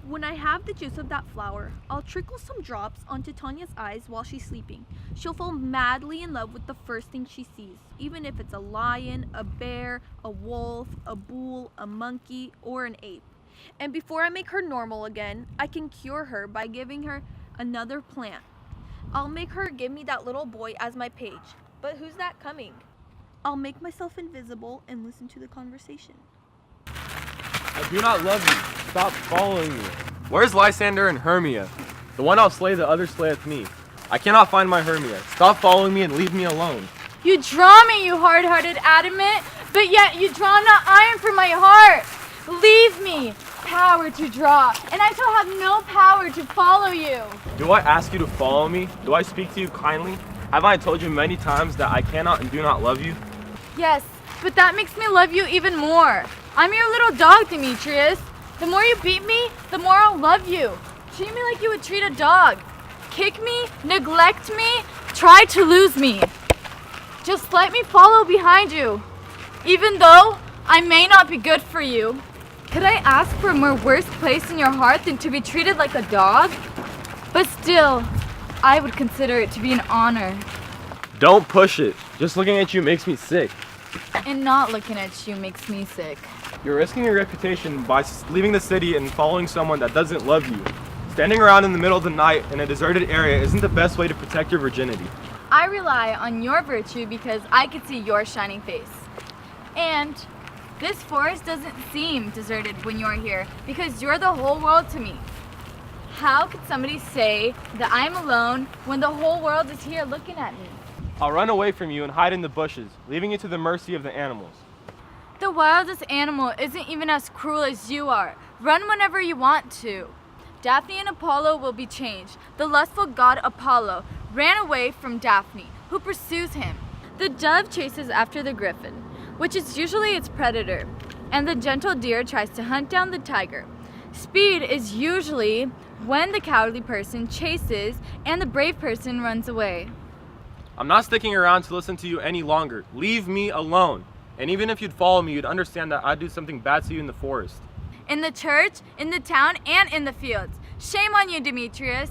When I have the juice of that flower, I'll trickle some drops onto Tanya's eyes while she's sleeping. She'll fall madly in love with the first thing she sees, even if it's a lion, a bear, a wolf, a bull, a monkey, or an ape. And before I make her normal again, I can cure her by giving her another plant. I'll make her give me that little boy as my page. But who's that coming? I'll make myself invisible and listen to the conversation. I do not love you. Stop following me. Where's Lysander and Hermia? The one I'll slay, the other slayeth me. I cannot find my Hermia. Stop following me and leave me alone. You draw me, you hard-hearted adamant, but yet you draw not iron from my heart. Leave me. Power to draw, and I shall have no power to follow you. Do I ask you to follow me? Do I speak to you kindly? Have I told you many times that I cannot and do not love you? Yes, but that makes me love you even more. I'm your little dog, Demetrius. The more you beat me, the more I'll love you. Treat me like you would treat a dog. Kick me, neglect me, try to lose me. Just let me follow behind you. Even though I may not be good for you, could I ask for a more worse place in your heart than to be treated like a dog? But still, I would consider it to be an honor. Don't push it. Just looking at you makes me sick. And not looking at you makes me sick. You're risking your reputation by leaving the city and following someone that doesn't love you. Standing around in the middle of the night in a deserted area isn't the best way to protect your virginity. I rely on your virtue because I can see your shining face. And this forest doesn't seem deserted when you're here because you're the whole world to me. How could somebody say that I'm alone when the whole world is here looking at me? I'll run away from you and hide in the bushes, leaving you to the mercy of the animals. The wildest animal isn't even as cruel as you are. Run whenever you want to. Daphne and Apollo will be changed. The lustful god Apollo ran away from Daphne, who pursues him. The dove chases after the griffin, which is usually its predator, and the gentle deer tries to hunt down the tiger. Speed is usually when the cowardly person chases and the brave person runs away. I'm not sticking around to listen to you any longer. Leave me alone. And even if you'd follow me, you'd understand that I'd do something bad to you in the forest. In the church, in the town, and in the fields. Shame on you, Demetrius.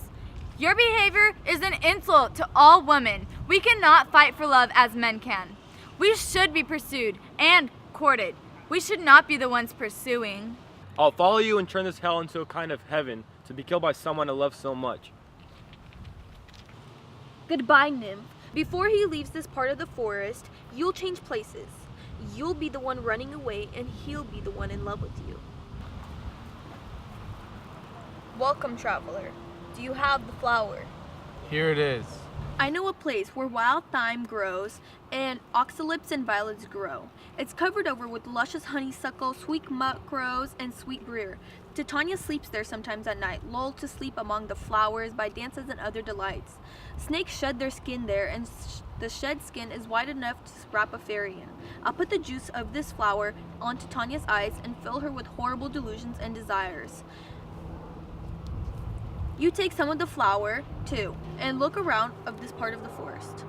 Your behavior is an insult to all women. We cannot fight for love as men can. We should be pursued and courted. We should not be the ones pursuing. I'll follow you and turn this hell into a kind of heaven to be killed by someone I love so much. Goodbye, nymph. Before he leaves this part of the forest, you'll change places. You'll be the one running away and he'll be the one in love with you. Welcome, traveler. Do you have the flower? Here it is. I know a place where wild thyme grows and oxalips and violets grow. It's covered over with luscious honeysuckle, sweet muckrows, and sweet briar. Titania sleeps there sometimes at night, lulled to sleep among the flowers by dances and other delights. Snakes shed their skin there, and the shed skin is wide enough to wrap a fairy in. I'll put the juice of this flower on Titania's eyes and fill her with horrible delusions and desires. You take some of the flower, too, and look around of this part of the forest.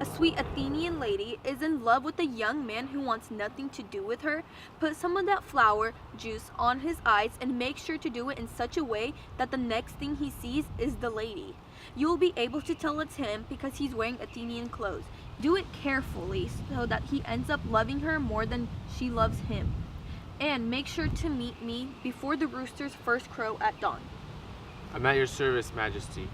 A sweet Athenian lady is in love with a young man who wants nothing to do with her. Put some of that flower juice on his eyes and make sure to do it in such a way that the next thing he sees is the lady. You'll be able to tell it's him because he's wearing Athenian clothes. Do it carefully so that he ends up loving her more than she loves him. And make sure to meet me before the roosters first crow at dawn. I'm at your service, Majesty.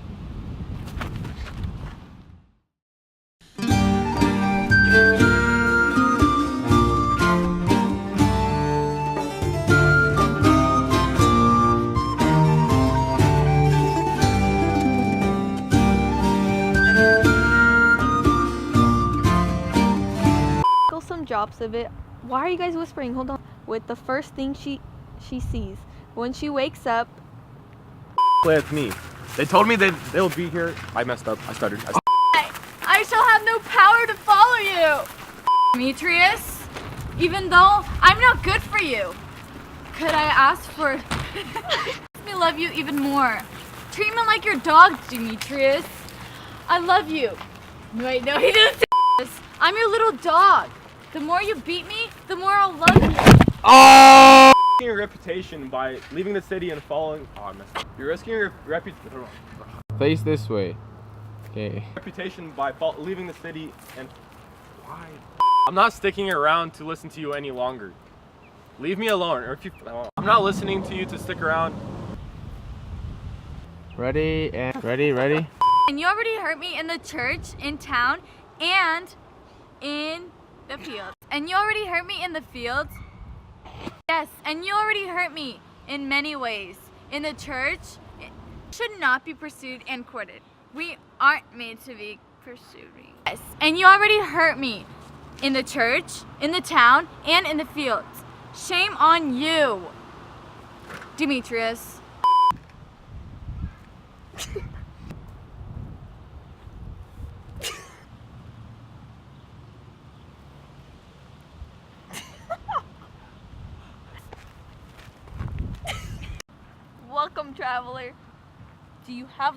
Some drops of it. Why are you guys whispering? Hold on. With the first thing she sees. When she wakes up. Play with me. They told me they'll be here. I messed up. I stuttered. I shall have no power to follow you. Demetrius, even though I'm not good for you, could I ask for let me love you even more? Treat me like your dog, Demetrius. I love you. Wait, no, he didn't say this. I'm your little dog. The more you beat me, the more I'll love you. Oh! your reputation by leaving the city and following. Oh, I messed up. You're risking your reputation. Face this way. Okay. Reputation by leaving the city and. Why? I'm not sticking around to listen to you any longer. Leave me alone, or if you. I'm not listening to you to stick around. Ready and ready. And you already hurt me in the church, in town, and in the fields. And you already hurt me in the fields. Yes, and you already hurt me in many ways. In the church, it should not be pursued and courted. We aren't made to be pursuing. Yes, and you already hurt me in the church, in the town, and in the fields. Shame on you, Demetrius. Welcome, traveler. Do you have